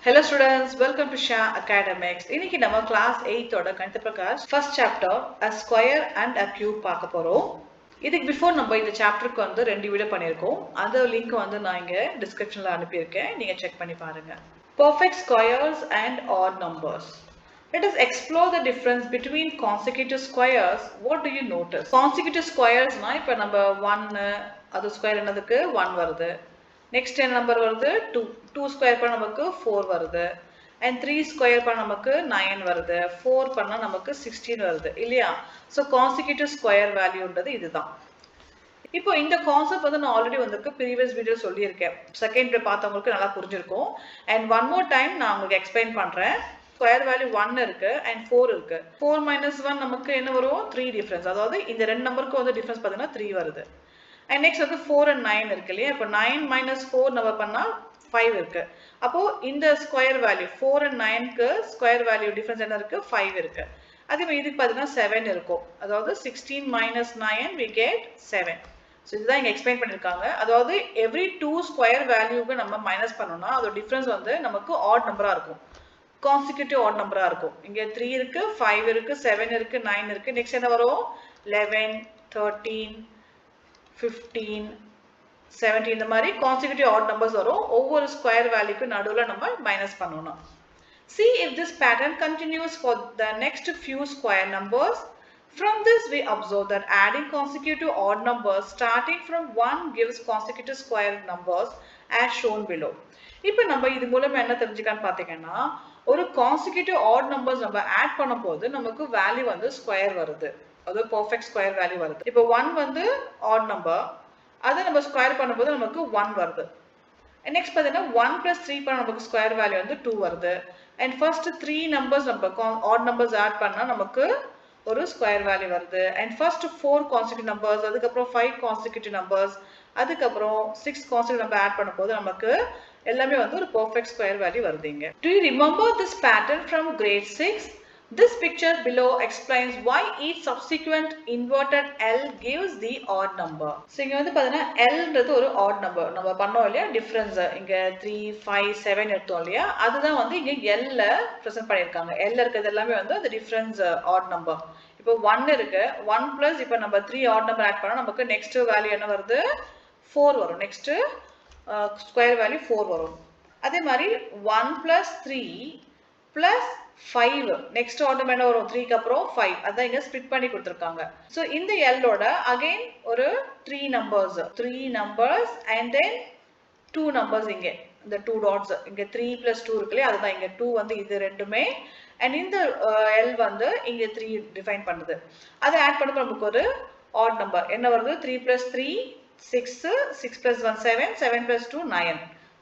Hello students, welcome to Shah Academics. இன்னைக்கு நம்ம class 8 ஓட கணித Prakash first chapter a square and a cube பார்க்க போறோம். இதுக்கு before நம்ம இந்த சாப்டருக்கு வந்து ரெண்டு வீடியோ பண்ணியிருக்கோம். அந்த லிங்க் வந்து நான் இங்க டிஸ்கிரிப்ஷன்ல அனுப்பியிருக்கேன். நீங்க செக் பண்ணி பாருங்க. Perfect squares and odd numbers. Let us explore the difference between consecutive squares. What do you notice? Consecutive squares na இப்ப நம்ம 1 அது ஸ்கொயர் என்னதுக்கு 1 வருது. Next நம்பர் வருது 2 2 ஸ்கொயர் பண்ண நமக்கு 4 வருது and 3 ஸ்கொயர் பண்ண நமக்கு 9 வருது 4 பண்ணா நமக்கு 16 வருது இல்லையா சோ கான்சிக்யூட்டிவ் ஸ்கொயர் வேல்யூன்றது இதுதான் இப்போ இந்த கான்செப்ட் வந்து நான் ஆல்ரெடி வந்து ப்ரீவியஸ் வீடியோ சொல்லியிருக்கேன் செகண்ட் டே பார்த்தவங்களுக்கு நல்லா புரிஞ்சிருக்கும் and one more time நான் உங்களுக்கு எக்ஸ்பிளைன் பண்றேன் ஸ்கொயர் வேல்யூ 1 இருக்கு and 4 இருக்கு 4 - 1 நமக்கு என்ன வரும் 3 டிஃபரன்ஸ் அதாவது இந்த ரெண்டு நம்பருக்கு வந்து டிஃபரன்ஸ் பாத்தீங்கன்னா 3 வருது and next வந்து 4 and 9 இருக்கு இல்லையா இப்போ 9 - 4 நம்ம பண்ணா 5 இருக்கு அப்போ இந்த ஸ்கொயர் வேல்யூ 4 and 9 க்கு ஸ்கொயர் வேல்யூ டிஃபரன்ஸ் என்ன இருக்கு 5 இருக்கு அதே மாதிரி இதுக்கு பாத்தீங்கன்னா 7 இருக்கும் அதாவது 16 - 9 we get 7 சோ இதுதான் இங்க எக்ஸ்பிளைன் பண்ணிருக்காங்க அதாவது every 2 ஸ்கொயர் வேல்யூக்கு நம்ம மைனஸ் பண்ணோம்னா அதோட டிஃபரன்ஸ் வந்து நமக்கு ஆட் நம்பரா இருக்கும் கான்சிக்யூட்டிவ் ஆட் நம்பரா இருக்கும் இங்க 3 இருக்கு 5 இருக்கு 7 இருக்கு 9 இருக்கு நெக்ஸ்ட் என்ன வரும் 11 13 15 17 இந்த மாதிரி consecutive odd numbers வரும் ஒவ்வொரு ஸ்கொயர் வேல்யூக்கு நடுவுல நம்ம மைனஸ் பண்ணனும் see if this pattern continues for the next few square numbers from this we observe that adding consecutive odd numbers starting from 1 gives consecutive square numbers as shown below இப்போ நம்ம இது மூலமா என்ன தெரிஞ்சுக்கலாம் பாத்தீங்கன்னா ஒரு consecutive odd numbers நம்ம add பண்ணும்போது நமக்கு வேல்யூ வந்து ஸ்கொயர் வருது அது பெர்ஃபெக்ட் ஸ்கொயர் வேல்யூ வருது இப்போ 1 வந்து ஆட் நம்பர் அதை நம்ம ஸ்கொயர் பண்ணும்போது நமக்கு 1 வருது நெக்ஸ்ட் பாத்தீங்கன்னா 1 + 3 பண்ணா நமக்கு ஸ்கொயர் வேல்யூ வந்து 2 வருது and first 3 நம்பர்ஸ் நம்ம ஆட் நம்பர்ஸ் ஆட் பண்ணா நமக்கு ஒரு ஸ்கொயர் வேல்யூ வருது and first 4 கான்சிக்யூட்டிவ் நம்பர்ஸ் அதுக்கு அப்புறம் 5 கான்சிக்யூட்டிவ் நம்பர்ஸ் அதுக்கு அப்புறம் 6 கான்சிக்யூட்டிவ் நம்பர் ஆட் பண்ணும்போது நமக்கு எல்லாமே வந்து ஒரு பெர்ஃபெக்ட் ஸ்கொயர் வேல்யூ வருதுங்க do you remember this pattern from grade 6? This picture below explains why each subsequent inverted L gives the odd number. So இங்க வந்து பாத்தீங்கன்னா L ன்றது ஒரு odd number. நம்ம பண்ணோம் இல்லையா டிஃபரன்ஸ் இங்க 3 5 7 எடுத்தோம் இல்லையா அதுதான் வந்து இங்க L ல பிரசன்ட் பண்ணிருக்காங்க L ல இருக்கிறது எல்லாமே வந்து அந்த டிஃபரன்ஸ் odd number. இப்போ 1 இருக்கு 1 plus இப்போ நம்ம 3 odd number ஆட் பண்ணா நமக்கு நெக்ஸ்ட் வேல்யூ என்ன வருது 4 வரும் நெக்ஸ்ட் ஸ்கொயர் வேல்யூ 4 வரும் அதே மாதிரி 1 plus 3 plus 5 next order என்ன வரும் 3 க்கு அப்புறம் 5 அத இங்க ஸ்ப்ளிட் பண்ணி கொடுத்திருக்காங்க சோ இந்த L ஓட again ஒரு 3 numbers and then 2 numbers இங்க இந்த 2 dots இங்க 3 + 2 இருக்குல அதுதான் இங்க 2 வந்து இது ரெண்டுமே and இந்த L வந்து இங்க 3 டிஃபைன் பண்ணுது அத ஆட் பண்ணும்போது நமக்கு ஒரு odd number என்ன வருது 3 + 3 6 6 + 1 7 7 + 2 9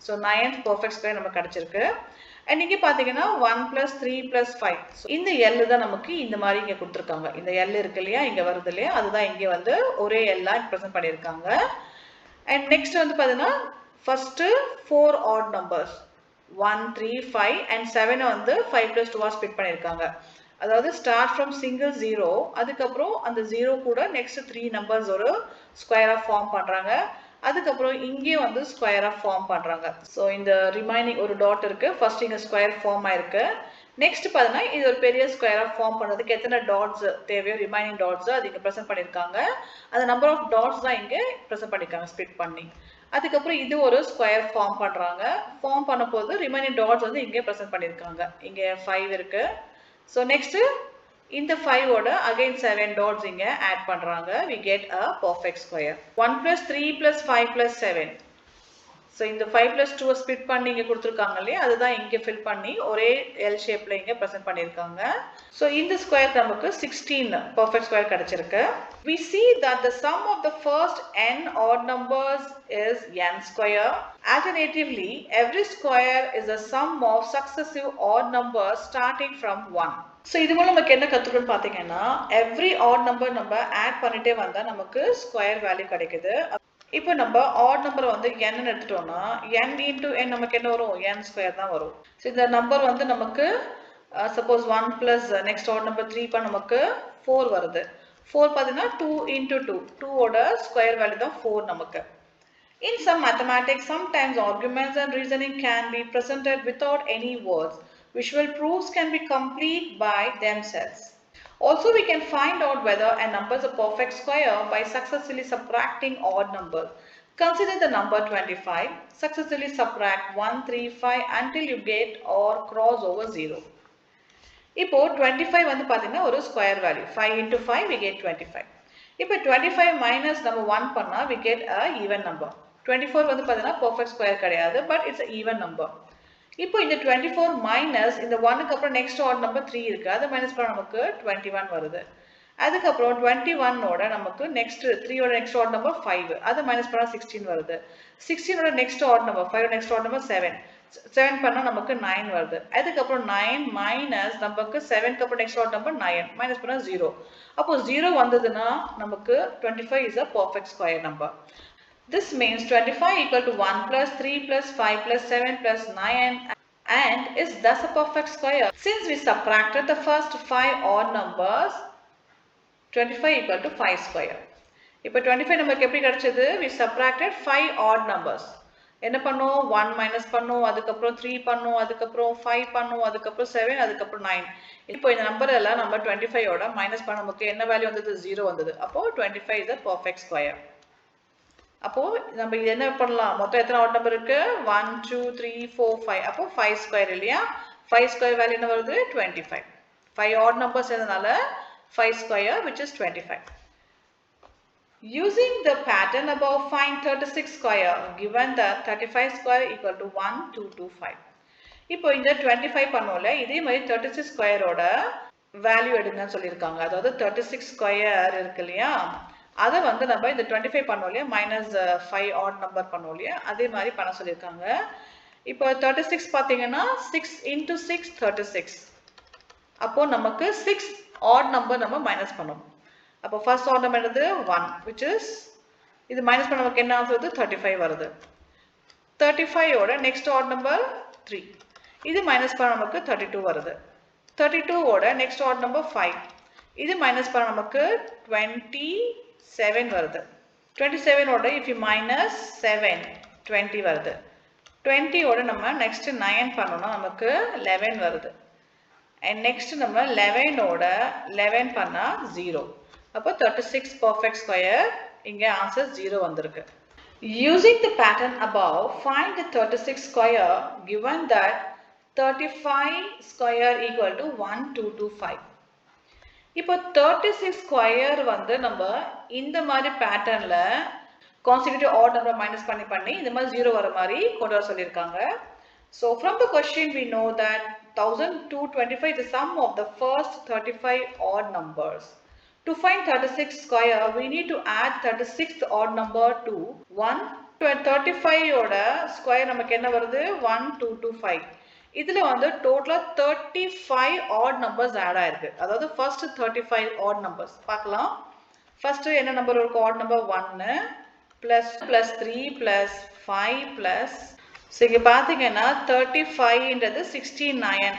so 9th perfect square நமக்கு கிடைச்சிருக்கு and இங்க பாத்தீங்கன்னா 1 + 3 + 5 so இந்த L தான் நமக்கு இந்த மாதிரி இங்க கொடுத்திருக்காங்க இந்த L இருக்கு இல்லையா இங்க வருது இல்லையா அதுதான் இங்க வந்து ஒரே L ஆ பிரசன்ட் பண்ணிருக்காங்க and next வந்து பாத்தீங்கன்னா first 4 odd numbers 1 3 5 and 7 வந்து 5 + 2 ஆ ஸ்ப்ளிட் பண்ணிருக்காங்க அதாவது start from single 0 அதுக்கு அப்புறம் அந்த 0 கூட next 3 numbers ஒரு ஸ்கொயர் ஆ ஃபார்ம் பண்றாங்க அதுக்கு அப்புறம் இங்கே வந்து ஸ்கொயர் ஆஃப் ஃபார்ம் பண்றாங்க சோ இந்த ரிமைனிங் ஒரு டாட் இருக்கு ஃபர்ஸ்ட் இங்க ஸ்கொயர் ஃபார்ம் ஆயிருக்கு நெக்ஸ்ட் பாத்தீங்கன்னா இது ஒரு பெரிய ஸ்கொயர் ஆஃப் ஃபார்ம் பண்றதுக்கு எத்தனை டாட்ஸ் தேவையோ ரிமைனிங் டாட்ஸ் அது இங்க பிரசன்ட் பண்ணிருக்காங்க அந்த நம்பர் ஆஃப் டாட்ஸ் தான் இங்க பிரசன்ட் பண்ணிருக்காங்க ஸ்ப்ளிட் பண்ணி அதுக்கு அப்புறம் இது ஒரு ஸ்கொயர் ஃபார்ம் பண்றாங்க ஃபார்ம் பண்ணும்போது ரிமைனிங் டாட்ஸ் வந்து இங்க பிரசன்ட் பண்ணிருக்காங்க இங்க 5 இருக்கு சோ நெக்ஸ்ட் இந்த 5 ஓட again 7 dots இங்க ஆட் பண்றாங்க we get a perfect square 1 + 3 + 5 + 7 so இந்த 5 + 2 ஸ்ப்ளிட் பண்ணி இங்க கொடுத்திருக்காங்க இல்லையா அதுதான் இங்க ஃபில் பண்ணி ஒரே L ஷேப்ல இங்க பிரசன்ட் பண்ணிருக்காங்க so இந்த ஸ்கொயர் நமக்கு 16 perfect square கிடைச்சிருக்கு we see that the sum of the first n odd numbers is n square alternatively every square is a sum of successive odd numbers starting from 1 so இது மூலம் நமக்கு என்ன கத்துக்கணும் பாத்தீங்கன்னா every odd number நம்ம add பண்ணிட்டே வந்தா நமக்கு ஸ்கொயர் வேல்யூ கிடைக்குது இப்போ நம்ம odd number வந்து n ன்னு எடுத்துட்டோம்னா n into n நமக்கு என்ன வரும் n ஸ்கொயர் தான் வரும் so இந்த நம்பர் வந்து நமக்கு suppose 1 plus next odd number 3 பண்ண நமக்கு 4 வருது 4 பாத்தீங்கன்னா 2 into 2 2 ஓட ஸ்கொயர் வேல்யூ தான் 4 நமக்கு In some mathematics, sometimes arguments and reasoning can be presented without any words. Visual proofs can be complete by themselves. Also, we can find out whether a number is a perfect square by successfully subtracting odd numbers. Consider the number 25. Successfully subtract 1, 3, 5 until you get or cross over 0. இப்போ 25 வந்து பாத்தீங்கன்னா ஒரு square value 5 into 5 we get 25. இப்போ 25 minus நம்ம 1 பண்ணா we get a even number. 24 வந்து பாத்தீங்கன்னா perfect square கிடையாது but it's a even number. இப்போ இந்த 24 minus இந்த 1 க்கு அப்புறம் next odd number 3 இருக்கு அது மைனஸ் பண்ணா நமக்கு 21 வருது. அதுக்கு அப்புறம் 21 ஓட நமக்கு next 3 ஓட next odd number 5 அது மைனஸ் பண்ணா 16 வருது. 16 ஓட next odd number 5 ஓட next odd number 7 7 பண்ணா நமக்கு 9 வருது. அதுக்கு அப்புறம் 9 மைனஸ் நமக்கு 7 க்கு அப்புறம் next odd number 9 மைனஸ் பண்ணா 0. அப்போ 0 வந்ததுனா நமக்கு 25 is a perfect square number. This means 25 equal to 1 plus 3 plus 5 plus 7 plus 9 and is thus a perfect square. Since we subtracted the first 5 odd numbers, 25 equal to 5 square. இப்போ 25 நமக்கு எப்படி கிடைச்சது? We subtracted 5 odd numbers. என்ன பண்ணோம்? 1 minus பண்ணோம், அதுக்கப்புறம் 3 பண்ணோம், அதுக்கப்புறம் 5 பண்ணோம், அதுக்கப்புறம் 7, அதுக்கப்புறம் 9. இப்போ இந்த நம்பர் எல்லாம் நம்ம 25 ஓட மைனஸ் பண்ண நமக்கு என்ன வேல்யூ வந்தது? 0 வந்தது. அப்போ 25 is a perfect square. அப்போ நம்ம இது என்ன பண்ணலாம்? மொத்தம் எத்தனை ஆட் நம்பர் இருக்கு? 1 2 3 4 5. அப்போ 5 ஸ்கொயர் இல்லையா? 5 ஸ்கொயர் வேல்யூ என்ன வருது? 25. 5 ஆட் நம்பர்ஸ் இருந்தனால 5 square which is 25. Using the pattern above, find 36 square given that 35 square equal to 1 2 2 5. இப்போ இந்த 25 பண்ணோம்ல இதே மாதிரி 36 ஸ்கொயர் ஓட வேல்யூ எடுங்கன்னு சொல்லிருக்காங்க. அதாவது 36 ஸ்கொயர் இருக்கு இல்லையா? அத வந்து நம்ம இந்த 25 பண்ணோம் இல்லையா -5 ஆட் நம்பர் பண்ணோம் இல்லையா? அதே மாதிரி பண்ண சொல்லிருக்காங்க. இப்போ 36 பாத்தீங்கன்னா 6 into 6 36. அப்போ நமக்கு 6 odd number நம்ம மைனஸ் பண்ணணும். அப்போ first odd number என்னது 1 which is இது மைனஸ் பண்ண நமக்கு என்ன ஆகுது 35 வருது. 35 ஓட next odd number 3. இது மைனஸ் பண்ண நமக்கு 32 வருது. 32 ஓட next odd number 5. இது மைனஸ் பண்ண நமக்கு 27 வருது. 27 ஓட if you minus 7 20 வருது. 20 ஓட நம்ம next 9 பண்ணோம்னா நமக்கு 11 வருது. And next நம்ம 11 ஓட 11 பண்ணா 0. அப்போ 36 perfect square இங்க answer 0 வந்திருக்கு. Using the pattern above, find the 36 square given that 35 square equal to 1 2 2 5. இப்போ 36 square வந்து நம்ம இந்த மாதிரி பேட்டர்ன்ல consecutive odd number மைனஸ் பண்ணி இந்த மாதிரி 0 வர மாதிரி கொண்டு வர சொல்லிருக்காங்க. So from the question we know that 1225 is the sum of the first 35 odd numbers. To find 36 square, we need to add 36th odd number to 1. 35 ஓட square நமக்கு என்ன வருது 1 2 2 5. இதுல வந்து டோட்டலா 35 odd numbers add ஆயிருக்கு. அதாவது first 35 odd numbers பார்க்கலாம். First என்ன நம்பர் இருக்கு? odd number 1 plus 3 plus 5 plus so இங்க பாத்தீங்கன்னா 35 ன்றது 69.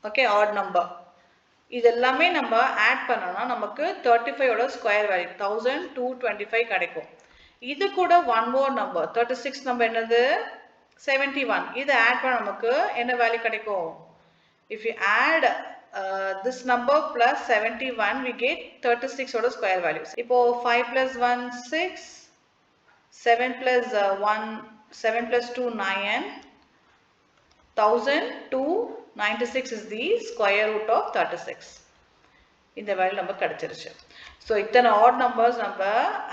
Okay odd number. இது எல்லாமே நம்ம ஆட் பண்ணனா நமக்கு 35 ஓட ஸ்கொயர் வேல்யூ 1225 கிடைக்கும். இது கூட one more number 36 நம்பர் என்னது 71. இது ஆட் பண்ண நமக்கு என்ன வேல்யூ கிடைக்கும்? If you add this number plus 71 we get 36 ஓட ஸ்கொயர் வேல்யூ. இப்போ 5 plus 1 6 7 plus 1 7 plus 2 9 1296 is the square root of 36. இந்த வேல்யூ நமக்கு கிடைச்சிருச்சு. So இத்தனை odd numbers நம்ம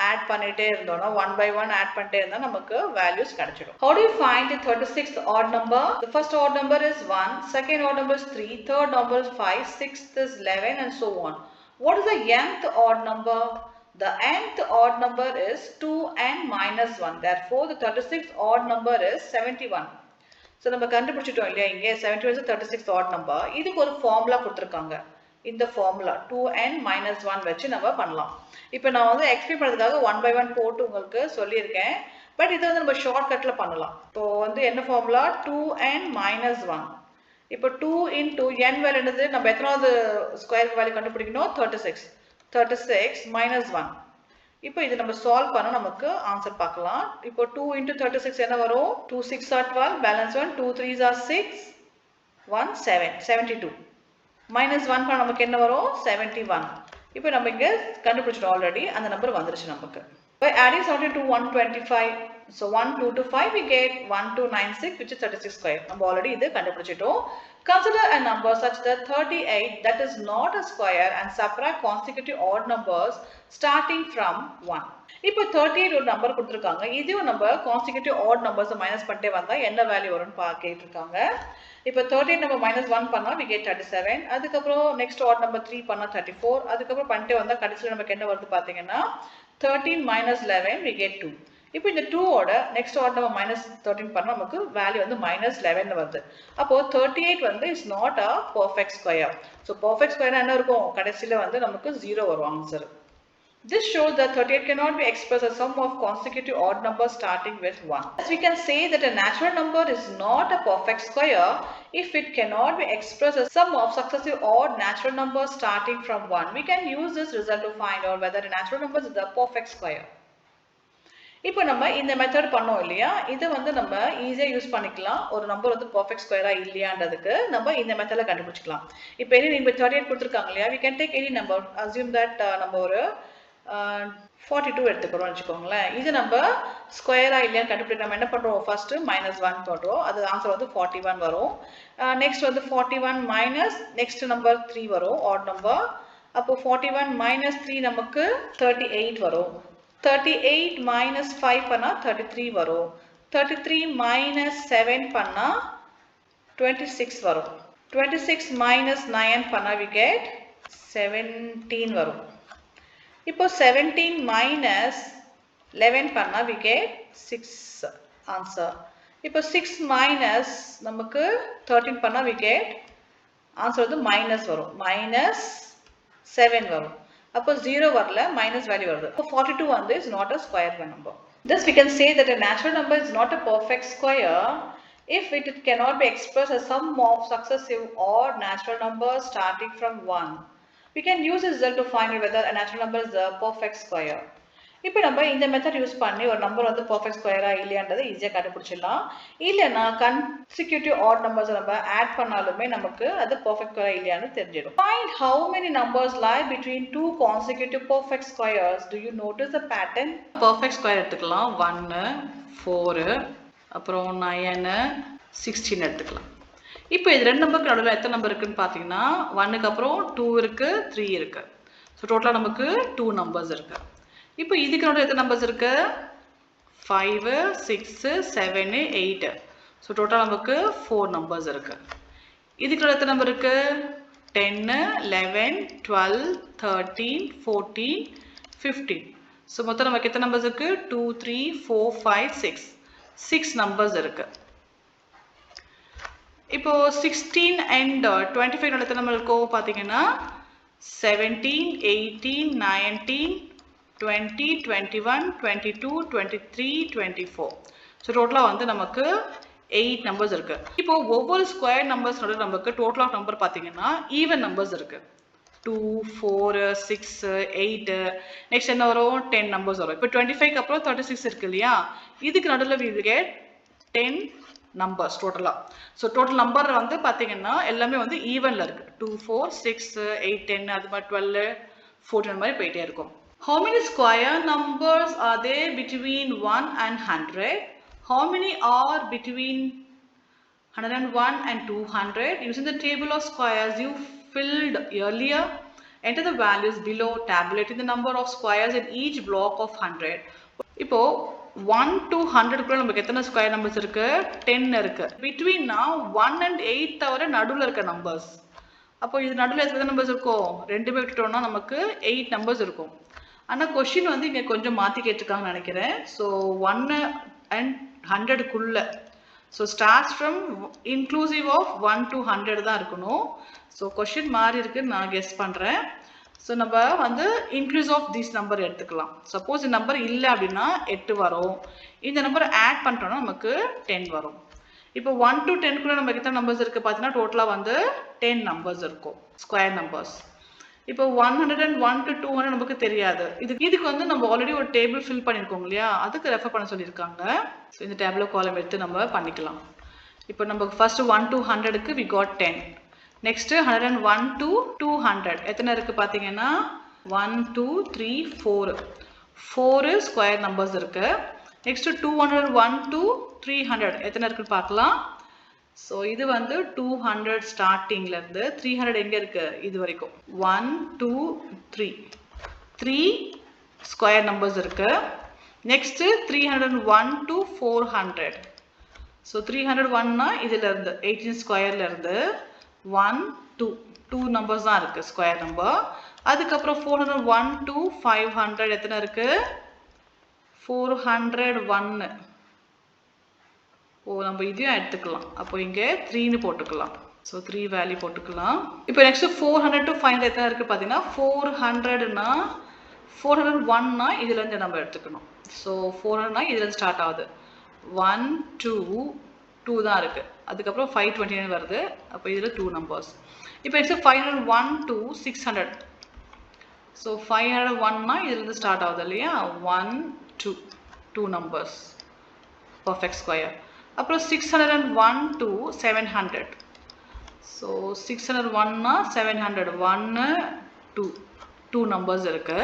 ஆட் பண்ணிட்டே இருந்தோம்னா one by one ஆட் பண்ணிட்டே இருந்தா நமக்கு values கிடைச்சிடும். How do you find the 36th odd number? The first odd number is 1, second odd number is 3, third number is 5, sixth is 11 and so on. What is the nth odd number? The nth odd number is 2n minus 1. Therefore the 36th odd number is 71. So நம்ம கண்டுபிடிச்சிட்டோம் இல்லையா இங்கே 71 is the 36th odd number. இதுக்கு ஒரு formula கொடுத்திருக்காங்க. இந்த formula 2n minus 1 வச்சு நம்ம பண்ணலாம். இப்போ நான் வந்து எக்ஸ்பிளைன் பண்றதுக்காக 1 by 1 போட்டு உங்களுக்கு சொல்லியிருக்கேன். பட் இதை வந்து நம்ம ஷார்ட்கட்ல பண்ணலாம். இப்போ வந்து என்ன ஃபார்முலா 2n minus 1. இப்போ 2 into n வேல்யூ என்னது? நம்ம எத்தனாவது ஸ்கொயர் வேல்யூ கண்டுபிடிக்கணும்? 36. 36 minus 1. இப்போ இது நம்ம சால்வ் பண்ண நமக்கு ஆன்சர் பார்க்கலாம். இப்போ 2 into 36 என்ன வரும்? 2 6 are 12, balance 1, 2 3s are 6, 1 7, 72. minus 1 பண்ண நமக்கு என்ன வரும்? 71. இப்போ நம்ம இங்க கண்டுபிடிச்சிட்டோம் ஆல்ரெடி. அந்த நம்பர் வந்துருச்சு நமக்கு. By adding 70 to 125, so 1 2 to 5 we get 1296 which is 36 square. நம்ம already இது கண்டுபிடிச்சிட்டோம். Consider a number such that 38 that is not a square and subtract consecutive odd numbers starting from 1. இப்போ 38 ஒரு நம்பர் கொடுத்திருக்காங்க. இதையும் நம்ம consecutive odd numbers மைனஸ் பண்ணிட்டே வந்தா என்ன வேல்யூ வரும்னு கேட்டிருக்காங்க. இப்போ 38 நம்ம -1 பண்ணா we get 37. அதுக்கு அப்புறம் next odd number 3 பண்ணா 34. அதுக்கு அப்புறம் பண்ணிட்டே வந்தா கடைசில நமக்கு என்ன வருது பாத்தீங்கன்னா 13 minus 11 we get 2. இப்போ இந்த 2 ஓட next odd number -13 பண்ணா நமக்கு வேல்யூ வந்து -11 வருது. அப்போ 38 வந்து is not a perfect square. So perfect square என்ன இருக்கும்? கடைசில வந்து நமக்கு 0 வரும் answer. This shows that 38 cannot be expressed as sum of consecutive odd numbers starting with 1. As we can say that a natural number is not a perfect square if it cannot be expressed as sum of successive odd natural numbers starting from 1. We can use this result to find out whether a natural number is a perfect square. இப்போ நம்ம இந்த method பண்ணோம் இல்லையா, இது வந்து நம்ம ஈஸியா use பண்ணிக்கலாம். ஒரு நம்பர் வந்து பெர்ஃபெக்ட் ஸ்கொயரா இல்லையான்றதுக்கு நம்ம இந்த மெத்தட்ல கண்டுபிடிச்சிக்கலாம். இப்போ என்ன நீங்க 38 கொடுத்திருக்காங்க இல்லையா, we can take any number, assume that நம்ம ஒரு 42 எடுத்துக்கிறோம் வச்சுக்கோங்களேன். இது நம்ம ஸ்கொயரா இல்லையான்னு கண்டுபிடிக்க நம்ம என்ன பண்றோம்? ஃபர்ஸ்ட் -1 போடுறோம். அது ஆன்சர் வந்து 41 வரும். நெக்ஸ்ட் வந்து 41 மைனஸ் நெக்ஸ்ட் நம்பர் 3 வரும், ஆட் நம்பர். அப்போ 41 minus 3 நமக்கு 38 வரும். 38 minus 5 பண்ணா 33 வரும். 33 minus 7 பண்ணா 26 வரும். 26 minus 9 பண்ணா we get 17 வரும். இப்போ 17 minus 11 பண்ணா we get 6 answer. இப்போ 6 minus நமக்கு 13 பண்ணா we get answer வந்து minus வரும். minus 7 வரும். அப்போ 0 வரல, minus value வருது. அப்போ 42 வந்து is not a square number. Thus we can say that a natural number is not a perfect square if it cannot be expressed as sum of successive odd natural numbers starting from 1. We can use this result to find out whether a natural number is a perfect square. இப்போ நம்ம இந்த method use பண்ணி ஒரு number வந்து perfect ஸ்கொயரா இல்லையான்றதை ஈஸியா கண்டுபிடிச்சிடலாம். இல்லைன்னா consecutive odd numbers நம்ம ஆட் பண்ணாலுமே நமக்கு அது பெர்ஃபெக்ட் ஸ்கொயரா இல்லையான்னு தெரிஞ்சிடும். Find how many numbers lie between two consecutive perfect squares. Do you notice the pattern? Perfect square எடுத்துக்கலாம். 1 4 அப்புறம் 9 16 எடுத்துக்கலாம். இப்போ இது ரெண்டு நம்பருக்கு நடுவில் எத்தனை நம்பர் இருக்குன்னு பார்த்தீங்கன்னா 1க்கு அப்புறம் 2 இருக்கு, 3 இருக்கு. ஸோ டோட்டலாக நமக்கு 2 நம்பர்ஸ் இருக்கு. இப்போ இதுக்கு நடுவில் எத்தனை நம்பர்ஸ் இருக்கு? 5 6 7 8. ஸோ டோட்டலாக நமக்கு 4 நம்பர்ஸ் இருக்கு. இதுக்கு நடுவில் எத்தனை நம்பர் இருக்கு? 10 11 12 13 14 15. ஸோ மொத்தம் நமக்கு எத்தனை நம்பர்ஸ் இருக்கு? 2 3 4 5 6 நம்பர்ஸ் இருக்கு. இப்போ 16 and 25 எத்தனை நம்பர் இருக்கும் பார்த்தீங்கன்னா 17 18 19 20 21 22 23 24. ஸோ டோட்டலாக வந்து நமக்கு 8 நம்பர்ஸ் இருக்கு. இப்போ ஒவ்வொரு ஸ்கொயர் நம்பர்ஸ் நமக்கு டோட்டல் ஆஃப் நம்பர் பார்த்தீங்கன்னா ஈவன் நம்பர்ஸ் இருக்கு. 2 4 6 8 நெக்ஸ்ட் என்ன வரும்? 10 நம்பர்ஸ் வரும். இப்போ 25க்கு அப்புறம் 36 இருக்கு இல்லையா, இதுக்கு நடுவில் we will get 10 நம்பர்ஸ் டோட்டலா. ஸோ டோட்டல் நம்பர் வந்து பார்த்தீங்கன்னா எல்லாமே வந்து ஈவன்ல இருக்கு. 2 4 6 8 10 அது மாதிரி 12 14 மாதிரி போயிட்டே இருக்கும். How many square numbers are there between 1 and 100? How many are between 101 and 200? Using the table of squares you filled earlier, enter the values below, tabulating the number of squares in each block of 100. இப்போ 1 to 100 குள்ள நமக்கு எத்தனை square numbers இருக்கு? 10 இருக்கு. பிட்வீன்னா 1 and 8 தவிர நடுவில் இருக்க numbers. அப்போ இது நடுவில் எத்தனை நம்பர்ஸ் இருக்கும்? ரெண்டுமே விட்டுட்டோம்னா நமக்கு 8 நம்பர்ஸ் இருக்கும். ஆனால் கொஸ்டின் வந்து இங்கே கொஞ்சம் மாற்றி கேட்டிருக்காங்கன்னு நினைக்கிறேன். ஸோ 1 and 100குள்ள, so starts from inclusive of 1 to 100 தான் இருக்கணும். ஸோ கொஸ்டின் மாறி இருக்குன்னு நான் கெஸ் பண்ணுறேன். ஸோ நம்ம வந்து இன்க்ளூஸ் ஆஃப் திஸ் நம்பர் எடுத்துக்கலாம். சப்போஸ் இந்த நம்பர் இல்லை அப்படின்னா 8 வரும். இந்த நம்பரை ஆட் பண்ணிட்டோம்னா நமக்கு 10 வரும். இப்போ 1 to 10குள்ள நமக்கு எத்தனை நம்பர்ஸ் இருக்குது பார்த்தீங்கன்னா டோட்டலாக வந்து 10 நம்பர்ஸ் இருக்கும், ஸ்கொயர் நம்பர்ஸ். இப்போ 101 to 200 நமக்கு தெரியாது. இதுக்கு வந்து நம்ம ஆல்ரெடி ஒரு டேபிள் ஃபில் பண்ணியிருக்கோம் இல்லையா, அதுக்கு ரெஃபர் பண்ண சொல்லியிருக்காங்க. ஸோ இந்த டேபிள் காலம் எடுத்து நம்ம பண்ணிக்கலாம். இப்போ நம்ம ஃபர்ஸ்ட் 1 to 100க்கு we got 10. நெக்ஸ்ட் 101 to 200 எத்தனை இருக்கு பார்த்தீங்கன்னா 1 2 3 4 ஸ்கொயர் நம்பர்ஸ் இருக்கு. நெக்ஸ்ட் 201 to 300 எத்தனை இருக்குன்னு பார்க்கலாம். ஸோ இது வந்து 200 ஸ்டார்டிங்ல இருந்து 300 எங்க இருக்கு இது வரைக்கும் 1 2 3 ஸ்கொயர் நம்பர்ஸ் இருக்கு. Next 301 to 400. ஸோ 301னா இதுல இருந்து 18 ஸ்கொயர்ல இருந்து 1 2 நம்பர்ஸ் தான் இருக்கு ஸ்கொயர் நம்பர். அதுக்கப்புறம் 401 to 500 எத்தனை இருக்கு 401. நம்ம இதையும் எடுத்துக்கலாம். அப்போ இங்க 3ன்னு போட்டுக்கலாம். ஸோ 3 வேல்யூ போட்டுக்கலாம். இப்போ நெக்ஸ்ட் 400 to 500 எத்தனை இருக்கு பார்த்தீங்கன்னா 400னா 401னா இதுல இருந்து நம்ம எடுத்துக்கணும். ஸோ 400னா இதுல இருந்து ஸ்டார்ட் ஆகுது 1 2 தான் இருக்கு. அதுக்கப்புறம் 529 வருது. அப்போ இதுல 2 நம்பர்ஸ். இப்போ நெக்ஸ்ட் 501 to 600. ஸோ 501னா இதுல இருந்து ஸ்டார்ட் ஆகுது இல்லையா 1 2 நம்பர்ஸ் பர்ஃபெக்ட் ஸ்கொயர். அப்புறம் 601 to 700. ஸோ 601னா 700 1 2 நம்பர்ஸ் இருக்கு.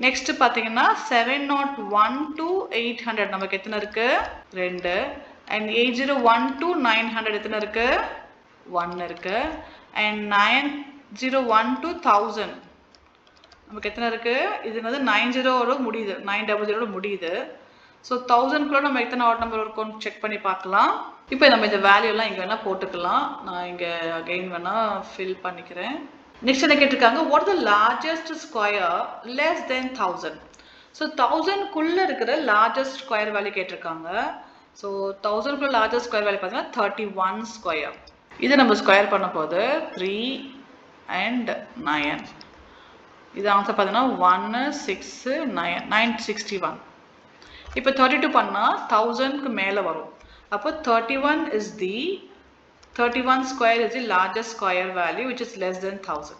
நெக்ஸ்ட் பார்த்தீங்கன்னா 701 to 800 நமக்கு எத்தனை இருக்கு 2. அண்ட் 801 to 900 எத்தனை இருக்கு 1 இருக்கு. அண்ட் 901 to 1000 நமக்கு எத்தனை இருக்கு இது வந்து 90 முடியுது 900 முடியுது. ஸோ 1000க்குள்ள நம்ம எத்தனை ஆட் நம்பர் இருக்கும்னு செக் பண்ணி பார்க்கலாம். இப்போ நம்ம இந்த வேல்யூ எல்லாம் இங்கே வேணா போட்டுக்கலாம். நான் இங்கே அகெயின் வேணா ஃபில் பண்ணிக்கிறேன். நெக்ஸ்ட் என்ன கேட்டிருக்காங்க what the largest square less than 1000. So 1000க்குள்ள இருக்கிற லார்ஜஸ்ட் ஸ்கொயர் வேல்யூ கேட்டிருக்காங்க. ஸோ 1000க்குள்ள லார்ஜஸ்ட் ஸ்கொயர் வேல்யூ பார்த்தீங்கன்னா 31 ஸ்கொயர். இது நம்ம ஸ்கொயர் பண்ண போது 3 and 9. இது ஆன்சர் பார்த்தீங்கன்னா 1 6 9 961. இப்போ 32 பண்ணா 1000க்கு மேல வரும். அப்போ 31 square is the largest square value which is less than 1000.